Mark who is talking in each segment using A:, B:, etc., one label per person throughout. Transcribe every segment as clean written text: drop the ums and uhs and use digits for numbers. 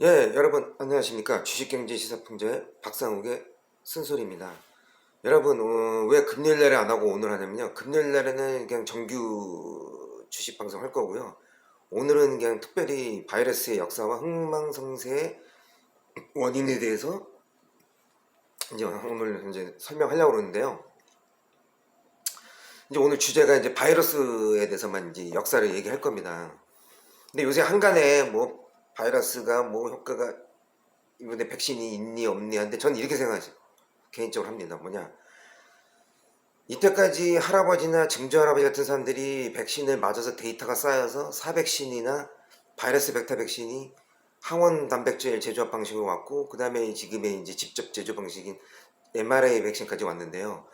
A: 예, 여러분 안녕하십니까. 주식경제 시사풍자의 박상욱의 쓴소리입니다. 여러분 왜 금요일날에 안 하고 오늘 하냐면요. 금요일날에는 그냥 정규 주식 방송 할 거고요. 오늘은 그냥 특별히 바이러스의 역사와 흥망성쇠의 원인에 대해서 이제 오늘 이제 설명하려고 그러는데요. 이제 오늘 주제가 이제 바이러스에 대해서만 이제 역사를 얘기할 겁니다. 근데 요새 한간에 뭐 바이러스가 뭐 효과가 이번에 백신이 있니 없니 한데 저는 이렇게 생각하죠. 개인적으로 합니다. 뭐냐, 이때까지 할아버지나 증조할아버지 같은 사람들이 백신을 맞아서 데이터가 쌓여서 사백신이나 바이러스 벡터 백신이 항원 단백질 제조합 방식으로 왔고, 그 다음에 지금의 이제 직접 제조 방식인 mRNA 백신까지 왔는데요.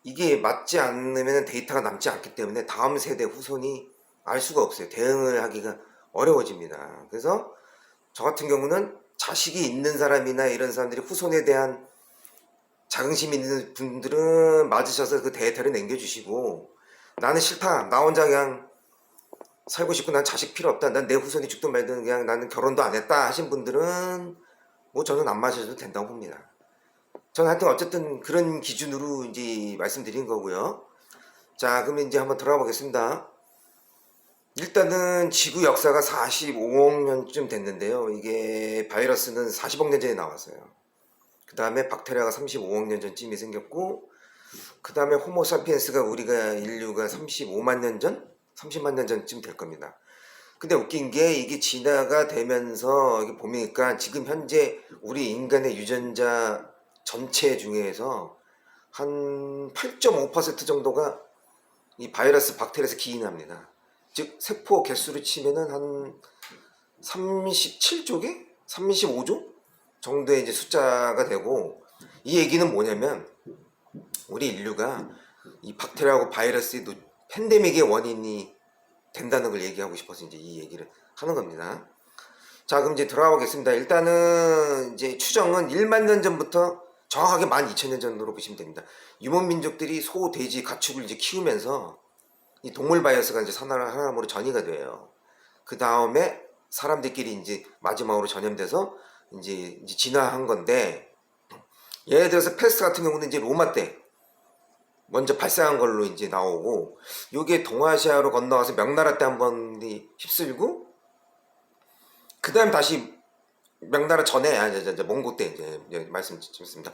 A: 이게 맞지 않으면 데이터가 남지 않기 때문에 다음 세대 후손이 알 수가 없어요. 대응을 하기가 어려워집니다. 그래서 저 같은 경우는 자식이 있는 사람이나 이런 사람들이 후손에 대한 자긍심 있는 분들은 맞으셔서 그 데이터를 남겨주시고, 나는 싫다, 나 혼자 그냥 살고 싶고 난 자식 필요 없다, 난 내 후손이 죽든 말든 그냥 나는 결혼도 안 했다 하신 분들은 뭐 저는 안 맞으셔도 된다고 봅니다. 저는 하여튼 어쨌든 그런 기준으로 이제 말씀드린 거고요. 자, 그러면 이제 한번 들어가 보겠습니다. 일단은 지구 역사가 45억 년쯤 됐는데요. 이게 바이러스는 40억 년 전에 나왔어요. 그 다음에 박테리아가 35억 년 전쯤이 생겼고, 그 다음에 호모사피엔스가 우리가 인류가 35만 년 전? 30만 년 전쯤 될 겁니다. 근데 웃긴 게 이게 진화가 되면서 이게 보니까 지금 현재 우리 인간의 유전자 전체 중에서 한 8.5% 정도가 이 바이러스 박테리아에서 기인합니다. 즉 세포 개수로 치면은 한 37조 개? 35조 정도의 이제 숫자가 되고, 이 얘기는 뭐냐면 우리 인류가 이 박테리아하고 바이러스의 팬데믹의 원인이 된다는 걸 얘기하고 싶어서 이제 이 얘기를 하는 겁니다. 자, 그럼 이제 들어가 보겠습니다. 일단은 이제 추정은 1만 년 전부터 정확하게 12,000년 전으로 보시면 됩니다. 유목민족들이 소, 돼지, 가축을 이제 키우면서 이 동물 바이러스가 이제 사람으로 전이가 돼요. 그 다음에 사람들끼리 이제 마지막으로 전염돼서 이제 진화한 건데, 예를 들어서 패스트 같은 경우는 이제 로마 때 먼저 발생한 걸로 이제 나오고, 요게 동아시아로 건너가서 명나라 때 한번 휩쓸고, 그 다음 다시 명나라 전에 몽고 때 이제 말씀드렸습니다.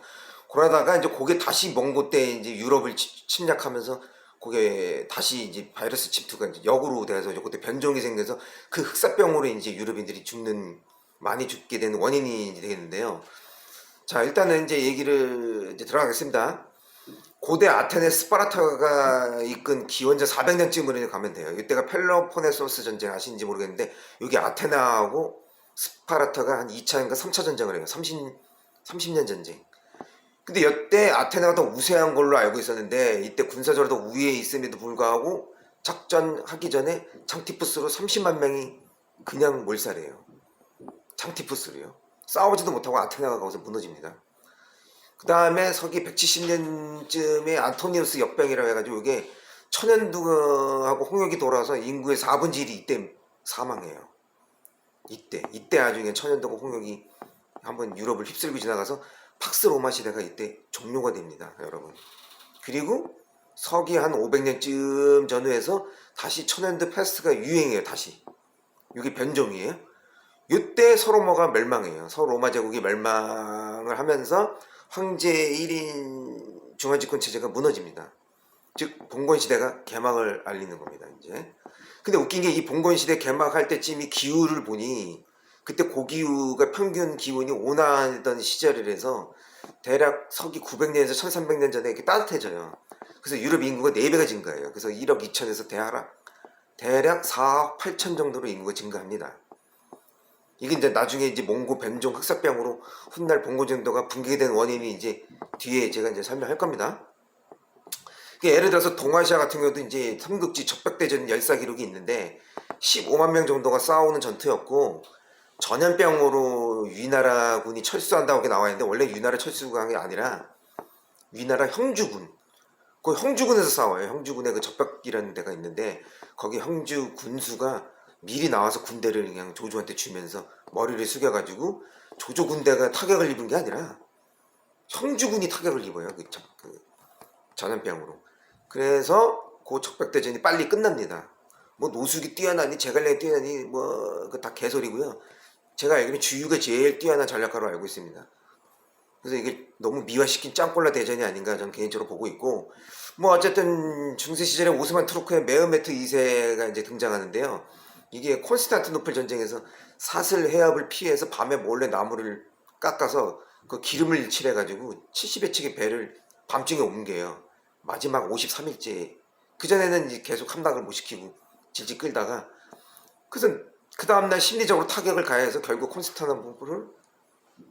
A: 그러다가 이제 그게 다시 몽고 때 이제 유럽을 침략하면서 그게 다시 이제 바이러스 침투가 이제 역으로 돼서 그때 변종이 생겨서 그 흑사병으로 이제 유럽인들이 많이 죽게 되는 원인이 이제 되겠는데요. 자, 일단은 이제 얘기를 이제 들어가겠습니다. 고대 아테네 스파르타가 이끈 기원전 400년쯤으로 가면 돼요. 이때가 펠로폰네소스 전쟁 아시는지 모르겠는데, 여기 아테나하고 스파르타가 한 2차인가 3차 전쟁을 해요. 30년 전쟁. 근데 이때 아테나가 더 우세한 걸로 알고 있었는데, 이때 군사적으로 더 우위에 있음에도 불구하고 작전하기 전에 창티푸스로 30만 명이 그냥 몰살해요. 창티푸스로요. 싸우지도 못하고 아테나가 거기서 무너집니다. 그 다음에 서기 170년쯤에 안토니우스 역병이라고 해가지고 이게 천연두하고 홍역이 돌아서 인구의 4분의 1이 이때 사망해요. 이때 나중에 천연두하고 홍역이 한번 유럽을 휩쓸고 지나가서 팍스 로마 시대가 이때 종료가 됩니다, 여러분. 그리고 서기 한 500년쯤 전후에서 다시 천연두 패스트가 유행해요. 다시 이게 변종이에요. 이때 서로마가 멸망해요. 서로마 제국이 멸망을 하면서 황제 1인 중화집권 체제가 무너집니다. 즉 봉건 시대가 개막을 알리는 겁니다. 이제. 근데 웃긴 게 이 봉건 시대 개막할 때쯤이 기후를 보니 그때 고기후가 평균 기온이 온화하던 시절이라서 대략 서기 900년에서 1300년 전에 이렇게 따뜻해져요. 그래서 유럽 인구가 4배가 증가해요. 그래서 1억 2천에서 대략 4억 8천 정도로 인구가 증가합니다. 이게 이제 나중에 이제 몽고 변종 흑사병으로 훗날 봉고 정도가 붕괴된 원인이 이제 뒤에 제가 이제 설명할 겁니다. 예를 들어서 동아시아 같은 경우도 이제 삼국지 적벽대전 열사 기록이 있는데 15만 명 정도가 싸우는 전투였고, 전염병으로 위나라군이 철수한다고 나와 있는데 원래 위나라 철수가 한 게 아니라 위나라 형주군, 그 형주군에서 싸워요. 형주군의 그 적벽이라는 데가 있는데 거기 형주 군수가 미리 나와서 군대를 그냥 조조한테 주면서 머리를 숙여가지고 조조 군대가 타격을 입은 게 아니라 형주군이 타격을 입어요. 그 전염병으로. 그래서 그 척벽대전이 빨리 끝납니다. 뭐 노숙이 뛰어나니 제갈량이 뛰어나니 뭐 그 다 개소리고요. 제가 알기로는 주유가 제일 뛰어난 전략가로 알고 있습니다. 그래서 이게 너무 미화시킨 짱꼴라 대전이 아닌가 저는 개인적으로 보고 있고, 뭐 어쨌든 중세 시절에 오스만 투르크의 메흐메트 2세가 이제 등장하는데요. 이게 콘스탄티노플 전쟁에서 사슬 해협을 피해서 밤에 몰래 나무를 깎아서 그 기름을 칠해가지고 70여 척의 배를 밤중에 옮겨요. 마지막 53일째. 그전에는 계속 함락을 못 시키고 질질 끌다가, 그래서 그 다음날 심리적으로 타격을 가해서 결국 콘스탄티노플을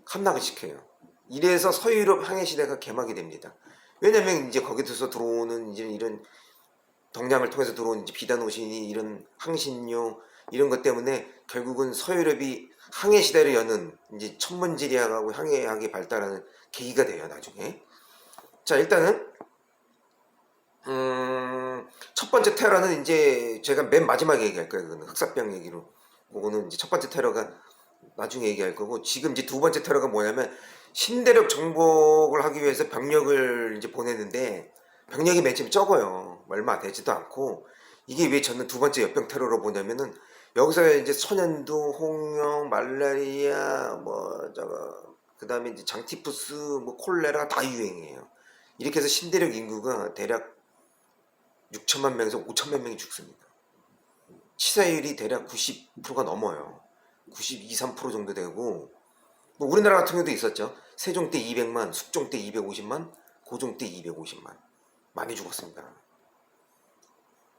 A: 함락을 시켜요. 이래서 서유럽 항해 시대가 개막이 됩니다. 왜냐면 이제 거기서 들어오는 이제 이런 동양을 통해서 들어온 이제 비단 오신이 이런 항신료 이런 것 때문에 결국은 서유럽이 항해 시대를 여는 이제 천문지리학하고 항해학이 발달하는 계기가 돼요, 나중에. 자, 일단은 첫 번째 테러는 이제 제가 맨 마지막에 얘기할 거예요. 그거는 흑사병 얘기로. 그거는 이제 첫 번째 테러가 나중에 얘기할 거고, 지금 이제 두 번째 테러가 뭐냐면 신대륙 정복을 하기 위해서 병력을 이제 보내는데 병력이 맨 처음에 적어요. 얼마 되지도 않고. 이게 왜 저는 두 번째 역병 테러로 보냐면은 여기서 이제 천연두, 홍역, 말라리아, 뭐 저거 그다음에 이제 장티푸스, 뭐 콜레라 다 유행이에요. 이렇게 해서 신대륙 인구가 대략 6천만 명에서 5천만 명이 죽습니다. 치사율이 대략 90%가 넘어요. 92, 3% 정도 되고, 뭐 우리나라 같은 경우도 있었죠. 세종 때 200만, 숙종 때 250만, 고종 때 250만. 많이 죽었습니다.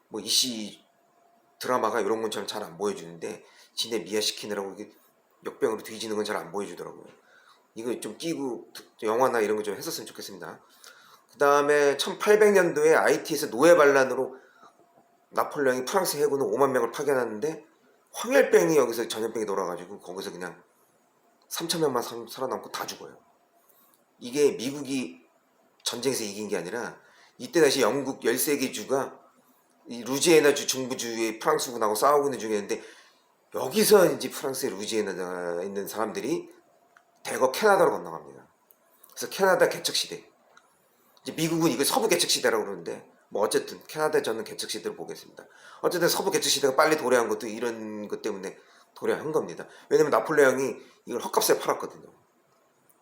A: 뭐 이씨 드라마가 이런 건 잘 안 보여주는데 지네 미화시키느라고 이게 역병으로 뒤지는 건 잘 안 보여주더라고요. 이거 좀 끼고 영화나 이런 거 좀 했었으면 좋겠습니다. 그 다음에 1800년도에 IT에서 노예 반란으로 나폴레옹이 프랑스 해군은 5만 명을 파견하는데 황열병이 여기서 전염병이 돌아가지고 거기서 그냥 3천 명만 살아남고 다 죽어요. 이게 미국이 전쟁에서 이긴 게 아니라 이때 다시 영국 13개 주가 이 루지애나 주 중부주의 프랑스군하고 싸우고 있는 중이었는데, 여기서 이제 프랑스의 루지애나에 있는 사람들이 대거 캐나다로 건너갑니다. 그래서 캐나다 개척시대. 이제 미국은 이걸 서부 개척시대라고 그러는데, 뭐 어쨌든 캐나다 저는 개척시대로 보겠습니다. 어쨌든 서부 개척시대가 빨리 도래한 것도 이런 것 때문에 도래한 겁니다. 왜냐면 나폴레옹이 이걸 헛값에 팔았거든요.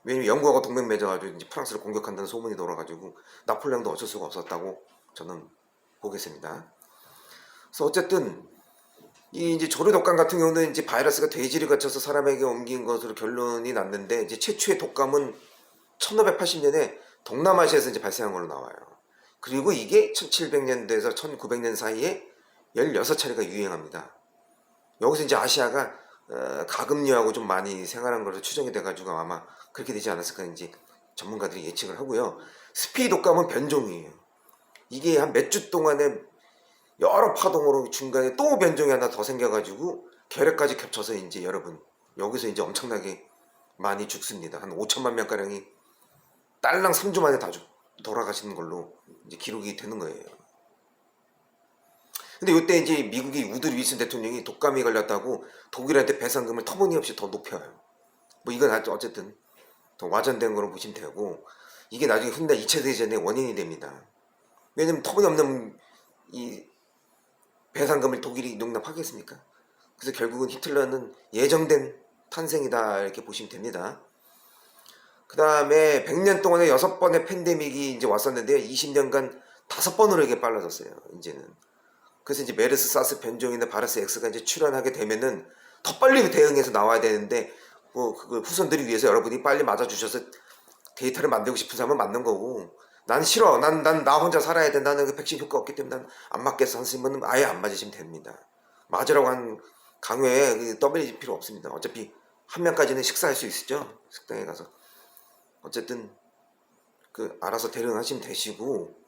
A: 왜냐면 영국하고 동맹 맺어가지고 이제 프랑스를 공격한다는 소문이 돌아가지고 나폴레옹도 어쩔 수가 없었다고 저는 보겠습니다. 그래서 어쨌든 이 이제 조류 독감 같은 경우는 이제 바이러스가 돼지를 거쳐서 사람에게 옮긴 것으로 결론이 났는데, 이제 최초의 독감은 1580년에 동남아시아에서 이제 발생한 걸로 나와요. 그리고 이게 1700년대에서 1900년 사이에 16차례가 유행합니다. 여기서 이제 아시아가 가금류하고 좀 많이 생활한 걸로 추정이 돼가지고 아마 그렇게 되지 않았을까 이제 전문가들이 예측을 하고요. 스피 독감은 변종이에요. 이게 한 몇 주 동안에 여러 파동으로 중간에 또 변종이 하나 더 생겨가지고 결핵까지 겹쳐서 이제 여러분 여기서 이제 엄청나게 많이 죽습니다. 한 5천만 명가량이 딸랑 3주 만에 다 돌아가시는 걸로 이제 기록이 되는 거예요. 근데 이때 이제 미국이 우드로 윌슨 대통령이 독감이 걸렸다고 독일한테 배상금을 터무니없이 더 높여요. 뭐 이건 어쨌든 더 와전된 거로 보시면 되고, 이게 나중에 훗날 2차 대전의 원인이 됩니다. 왜냐면 터무니없는 이 배상금을 독일이 용납하겠습니까? 그래서 결국은 히틀러는 예정된 탄생이다 이렇게 보시면 됩니다. 그 다음에 100년 동안에 6번의 팬데믹이 이제 왔었는데요. 20년간 5번으로 이게 빨라졌어요. 이제는. 그래서 이제 메르스, 사스 변종이나 바르스 X가 이제 출현하게 되면은 더 빨리 대응해서 나와야 되는데, 뭐 그걸 후손들이 위해서 여러분이 빨리 맞아주셔서 데이터를 만들고 싶은 사람은 맞는 거고, 난 싫어. 난 나 혼자 살아야 돼. 나는 그 백신 효과 없기 때문에 난 안 맞겠어. 하시면 아예 안 맞으시면 됩니다. 맞으라고 한 강요에 떠밀릴 필요 없습니다. 어차피 한 명까지는 식사할 수 있죠. 식당에 가서. 어쨌든 그 알아서 대응하시면 되시고,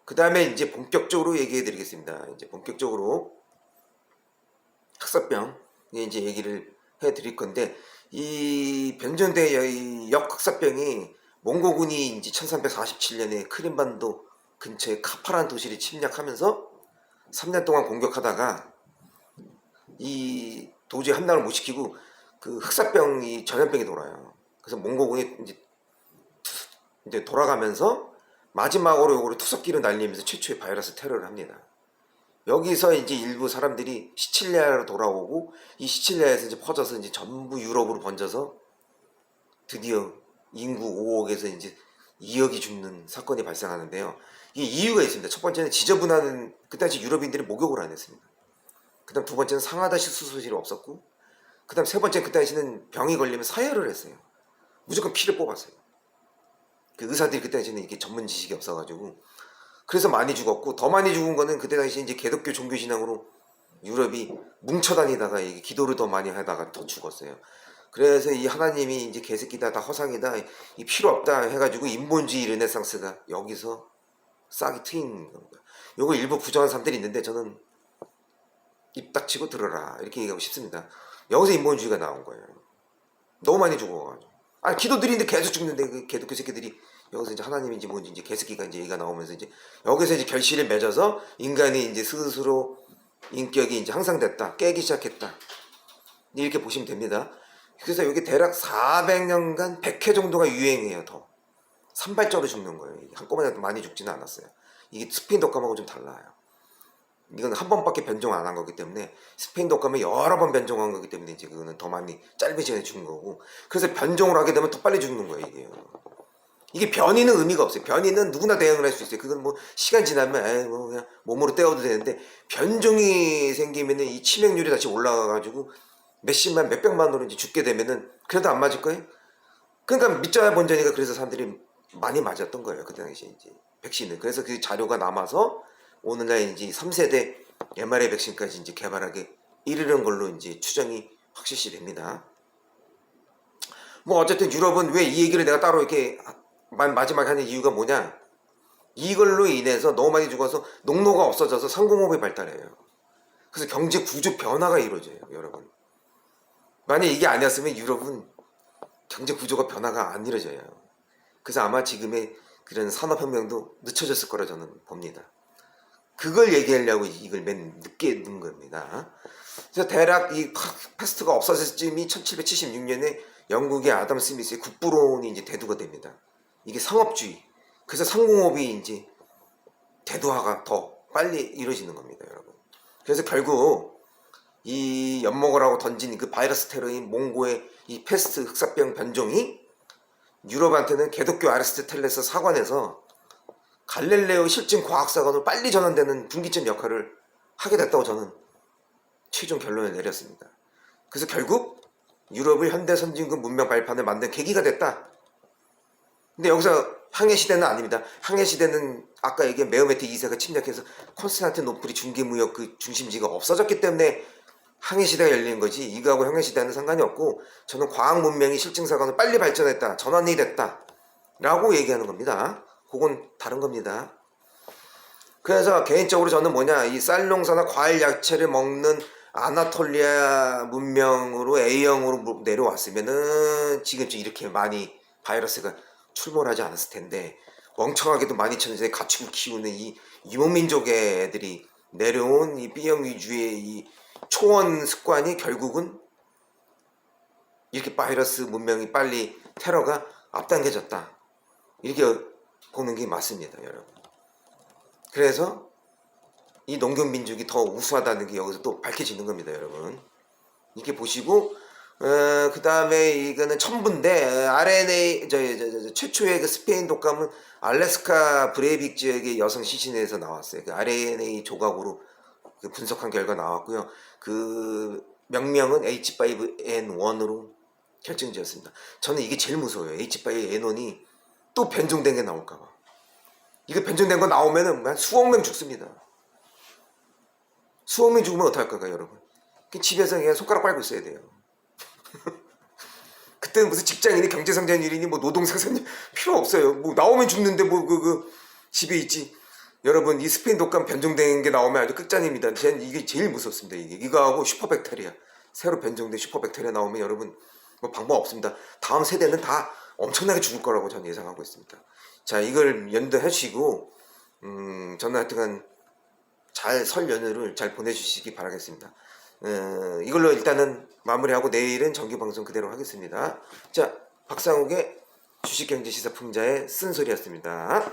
A: 그 다음에 이제 본격적으로 얘기해 드리겠습니다. 이제 본격적으로 흑사병 이제 얘기를 해 드릴 건데, 이 변전대 역흑사병이 몽고군이 이제 1347년에 크림반도 근처에 카파란 도시를 침략하면서 3년 동안 공격하다가 이 도저히 함락을 못 시키고 그 흑사병이 전염병이 돌아요. 그래서 몽고군이 이제 돌아가면서 마지막으로 요거를 투석기를 날리면서 최초의 바이러스 테러를 합니다. 여기서 이제 일부 사람들이 시칠리아로 돌아오고 이 시칠리아에서 이제 퍼져서 이제 전부 유럽으로 번져서 드디어 인구 5억에서 이제 2억이 죽는 사건이 발생하는데요. 이게 이유가 있습니다. 첫 번째는 지저분한 그 당시 유럽인들이 목욕을 안 했습니다. 그 다음 두 번째는 상하다시 수술실이 없었고, 그 다음 세 번째 그 당시는 병이 걸리면 사혈을 했어요. 무조건 피를 뽑았어요. 그 의사들이 그 당시에는 이게 전문 지식이 없어가지고 그래서 많이 죽었고, 더 많이 죽은 거는 그때 당시 이제 기독교 종교 신앙으로 유럽이 뭉쳐 다니다가 이게 기도를 더 많이 하다가 더 죽었어요. 그래서 이 하나님이 이제 개새끼다, 다 허상이다, 이 필요 없다 해가지고 인본주의 르네상스가 여기서 싹이 트인 겁니다. 요거 일부 부정한 사람들이 있는데 저는 입 닥치고 들어라 이렇게 얘기하고 싶습니다. 여기서 인본주의가 나온 거예요. 너무 많이 죽어가지고. 아니 기도 드리는데 계속 죽는데 그 개독교 새끼들이 여기서 이제 하나님인지 뭔지 이제 개새끼가 이제 얘기가 나오면서 이제 여기서 이제 결실을 맺어서 인간이 이제 스스로 인격이 이제 향상됐다, 깨기 시작했다 이렇게 보시면 됩니다. 그래서 여기 대략 400년간 100회 정도가 유행해요. 더 산발적으로 죽는 거예요. 한꺼번에 많이 죽지는 않았어요. 이게 스페인 독감하고 좀 달라요. 이건 한 번밖에 변종 안 한 거기 때문에, 스페인 독감은 여러 번 변종한 거기 때문에 이제 그거는 더 많이 짧은 시간에 죽는 거고, 그래서 변종을 하게 되면 더 빨리 죽는 거예요. 이게 변이는 의미가 없어요. 변이는 누구나 대응을 할 수 있어요. 그건 뭐 시간 지나면 에이 뭐 그냥 몸으로 때워도 되는데, 변종이 생기면은 이 치명률이 다시 올라가가지고 몇십만 몇백만으로 이제 죽게 되면은 그래도 안 맞을 거예요. 그러니까 믿자야 본전이가 그래서 사람들이 많이 맞았던 거예요. 그 당시에 이제 백신을. 그래서 그 자료가 남아서 오늘날 이제 3세대 mRNA 백신까지 이제 개발하게 이르는 걸로 이제 추정이 확실시 됩니다. 뭐 어쨌든 유럽은 왜 이 얘기를 내가 따로 이렇게 마지막에 하는 이유가 뭐냐? 이걸로 인해서 너무 많이 죽어서 농로가 없어져서 상공업이 발달해요. 그래서 경제 구조 변화가 이루어져요, 여러분. 만약 이게 아니었으면 유럽은 경제 구조가 변화가 안 이루어져요. 그래서 아마 지금의 그런 산업혁명도 늦춰졌을 거라 저는 봅니다. 그걸 얘기하려고 이걸 맨 늦게 넣은 겁니다. 그래서 대략 이 패스트가 없어졌을 쯤이 1776년에 영국의 아담 스미스의 국부론이 이제 대두가 됩니다. 이게 상업주의. 그래서 상공업이 이제 대두화가 더 빨리 이루어지는 겁니다, 여러분. 그래서 결국 이 엿먹으라고 던진 그 바이러스 테러인 몽고의 이 패스트 흑사병 변종이 유럽한테는 개독교 아리스토텔레스 사관에서 갈릴레오 실증 과학사관으로 빨리 전환되는 분기점 역할을 하게 됐다고 저는 최종 결론을 내렸습니다. 그래서 결국 유럽의 현대 선진국 문명 발판을 만든 계기가 됐다. 근데 여기서 항해 시대는 아닙니다. 항해 시대는 아까 얘기한 메오메트 2세가 침략해서 콘스탄티노플이 중개무역 그 중심지가 없어졌기 때문에 항해 시대가 열리는 거지, 이거하고 항해 시대는 상관이 없고, 저는 과학 문명이 실증사관으로 빨리 발전했다, 전환이 됐다 라고 얘기하는 겁니다. 그건 다른 겁니다. 그래서 개인적으로 저는 뭐냐, 이 쌀 농사나 과일 야채를 먹는 아나톨리아 문명으로 A형으로 내려왔으면은 지금쯤 이렇게 많이 바이러스가 출몰하지 않았을 텐데, 멍청하게도 12,000년에 가축을 키우는 이 유목민족의 애들이 내려온 이 B형 위주의 이 초원 습관이 결국은 이렇게 바이러스 문명이 빨리 테러가 앞당겨졌다, 이렇게 보는 게 맞습니다, 여러분. 그래서 이 농경민족이 더 우수하다는 게 여기서 또 밝혀지는 겁니다, 여러분. 이렇게 보시고, 그 다음에 이거는 첨부인데, RNA, 최초의 그 스페인 독감은 알래스카 브레이빅 지역의 여성 시신에서 나왔어요. 그 RNA 조각으로 그 분석한 결과 나왔고요. 그 명명은 H5N1으로 결정지었습니다. 저는 이게 제일 무서워요. H5N1이 또 변종된 게 나올까봐. 이거 변종된 거 나오면은 한 수억 명 죽습니다. 수억 명 죽으면 어떡할 건가요, 여러분? 집에서 그냥 손가락 빨고 있어야 돼요. 그때는 무슨 직장인이 경제성장률이니 뭐 노동생산률 필요 없어요. 뭐 나오면 죽는데 뭐 집에 있지. 여러분, 이 스페인 독감 변종된 게 나오면 아주 끝장입니다. 저는 이게 제일 무섭습니다. 이거하고 슈퍼백테리아, 새로 변종된 슈퍼백테리아 나오면 여러분 뭐 방법 없습니다. 다음 세대는 다 엄청나게 죽을 거라고 저는 예상하고 있습니다. 자, 이걸 연도하시고 저는 하여튼간 잘 설 연휴를 잘 보내주시기 바라겠습니다. 이걸로 일단은 마무리하고 내일은 정규 방송 그대로 하겠습니다. 자, 박상욱의 주식경제시사풍자의 쓴소리였습니다.